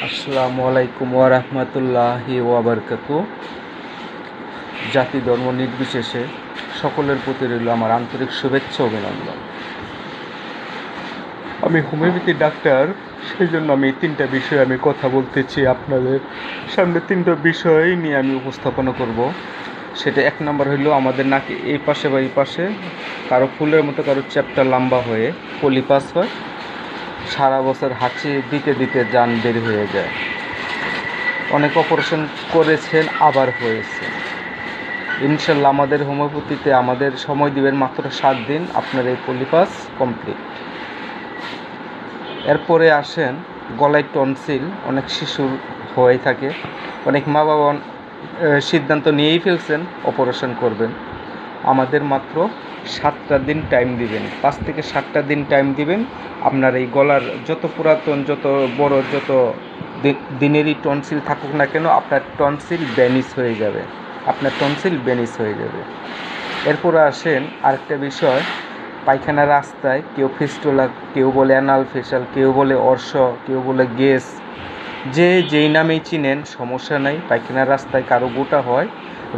আসসালামু আলাইকুম ওয়া রাহমাতুল্লাহি ওয়া বারাকাতুহু। জাতি ধর্ম নির্বিশেষে সকলের প্রতি রইল আমার আন্তরিক শুভেচ্ছা অভিনন্দন। আমি হোমিওপ্যাথি ডাক্তার, সেই জন্য আমি তিনটা বিষয়ে কথা বলতেছি আপনাদের সামনে। তিনটা বিষয় নিয়ে আমি উপস্থাপনা করব। সেটা এক নম্বর হইল, আমাদের নাকি এই পাশে বা এই পাশে কারো ফুলের মতো কারো চ্যাপ্টা লম্বা হয়ে পলিপাস হয়, সারা বছর হাঁচি দিতে দিতে জান বের হয়ে যায়। অনেক অপারেশন করেছেন, আবার হয়েছে। ইনশাল্লাহ আমাদের হোমিওপ্যাথিতে আমাদের সময় দিবেন মাত্র 7 দিন, আপনার এই পলিপাস কমপ্লিট। এরপরে আসেন গলায় টনসিল। অনেক শিশুর হয়ে থাকে, অনেক মা বাবা সিদ্ধান্ত নিয়েই ফেলছেন অপারেশন করবেন। আমাদের মাত্র 7টা দিন টাইম দিবেন, 5 থেকে 7টা দিন টাইম দিবেন। আপনার এই গলার যত পুরাতন, যত বড়, যত দিনেরই টনসিল থাকুক না কেন, আপনার টনসিল ব্যানিশ হয়ে যাবে, আপনার টনসিল ব্যানিশ হয়ে যাবে। এরপরে আসেন আরেকটা বিষয়, পায়খানা রাস্তায় কেউ ফিস্টুলা, কেউ বলে অ্যানাল ফেশাল, কেউ বলে অর্শ, কেউ বলে গ্যাস, যে যেই নামেই চিনেন সমস্যা নাই। পায়খানা রাস্তায় কারো গোটা হয়,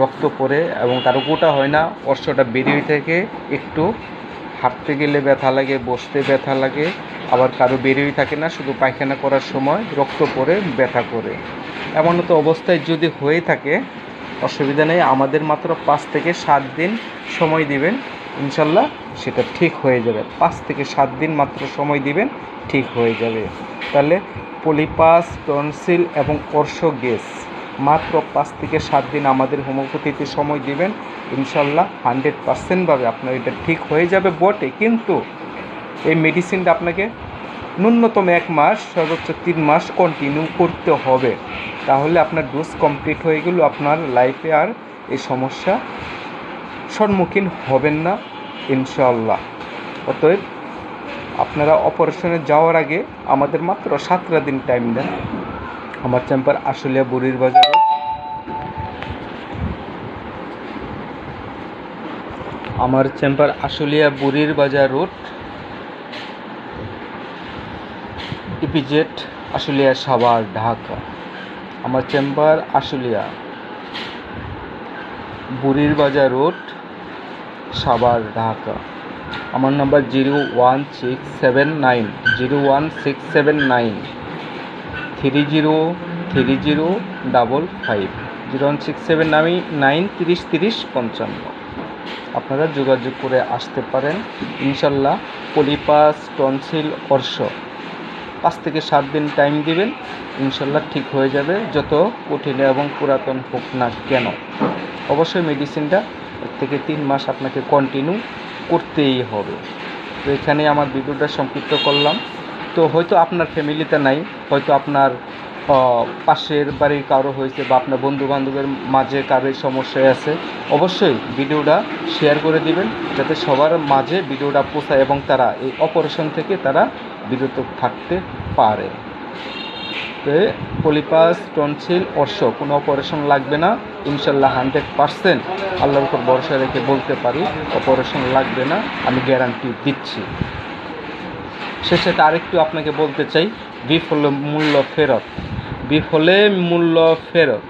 রক্ত পড়ে, এবং কারো গোটা হয় না, অর্শটা বেরিয়ে থেকে একটু হাঁটতে গেলে ব্যথা লাগে, বসতে ব্যথা লাগে। আবার কারো বেরিয়ে থাকে না, শুধু পায়খানা করার সময় রক্ত পড়ে ব্যথা করে। এমন তো অবস্থায় যদি হয়ে থাকে, অসুবিধা নেই, আমাদের মাত্র 5 থেকে 7 দিন সময় দিবেন, ইনশাল্লাহ সেটা ঠিক হয়ে যাবে। 5 থেকে 7 দিন মাত্র সময় দিবেন, ঠিক হয়ে যাবে। তাহলে পলিপাস, টনসিল এবং অর্শ গ্যাস মাত্র 5 থেকে 7 দিন আমাদের হোমিওপ্যাথিতে সময় দিবেন, ইনশাল্লাহ 100% আপনার এটা ঠিক হয়ে যাবে বটে। কিন্তু এই মেডিসিনটা আপনাকে ন্যূনতম 1 মাস, সর্বোচ্চ 3 মাস কন্টিনিউ করতে হবে। তাহলে আপনার ডোজ কমপ্লিট হয়ে গেল, আপনার লাইফে আর এই সমস্যা সম্মুখীন হবেন না ইনশাআল্লাহ। অতএব আপনারা অপারেশনে যাওয়ার আগে আমাদের মাত্র 7টা দিন টাইম দেন। আমার চেম্বার আশুলিয়া বুড়ির বাজার রোড। আমার চেম্বার আশুলিয়া বুড়ির বাজার রোড, ইপিজেড আশুলিয়া, সাভার, ঢাকা। আমার চেম্বার আশুলিয়া বুড়ির বাজার রোড, সাভার, ঢাকা। আমার নাম্বার 01679 01679 01679 303055। আপনারা যোগাযোগ করে আসতে পারেন। ইনশাল্লাহ পলিপাস, টনসিল, অর্শ 5 থেকে 7 দিন টাইম দিবেন, ইনশাল্লাহ ঠিক হয়ে যাবে, যত কঠিন এবং পুরাতন হোক না কেন। অবশ্যই মেডিসিনটা 1 থেকে 3 মাস আপনাকে কন্টিনিউ করতেই হবে। তো এখানে আমার ভিডিওটা সংক্ষিপ্ত করলাম। তো হয়তো আপনার ফ্যামিলিতে নাই, হয়তো আপনার পাশের বাড়ির কারো হয়েছে, বা আপনার বন্ধু বান্ধবের মাঝে কারোর সমস্যায় আছে, অবশ্যই ভিডিওটা শেয়ার করে দিবেন, যাতে সবার মাঝে ভিডিওটা পৌঁছায় এবং তারা এই অপারেশন থেকে তারা বিরত থাকতে পারে। তো পলিপাস, টনসিল, অর্শ কোনো অপারেশন লাগবে না ইনশাল্লাহ। 100% আল্লাহর উপর ভরসা রেখে বলতে পারি অপারেশন লাগবে না, আমি গ্যারান্টি দিচ্ছি। শেষে আরেকটু আপনাকে বলতে চাই, বিফলে মূল্য ফেরত, বিফলে মূল্য ফেরত।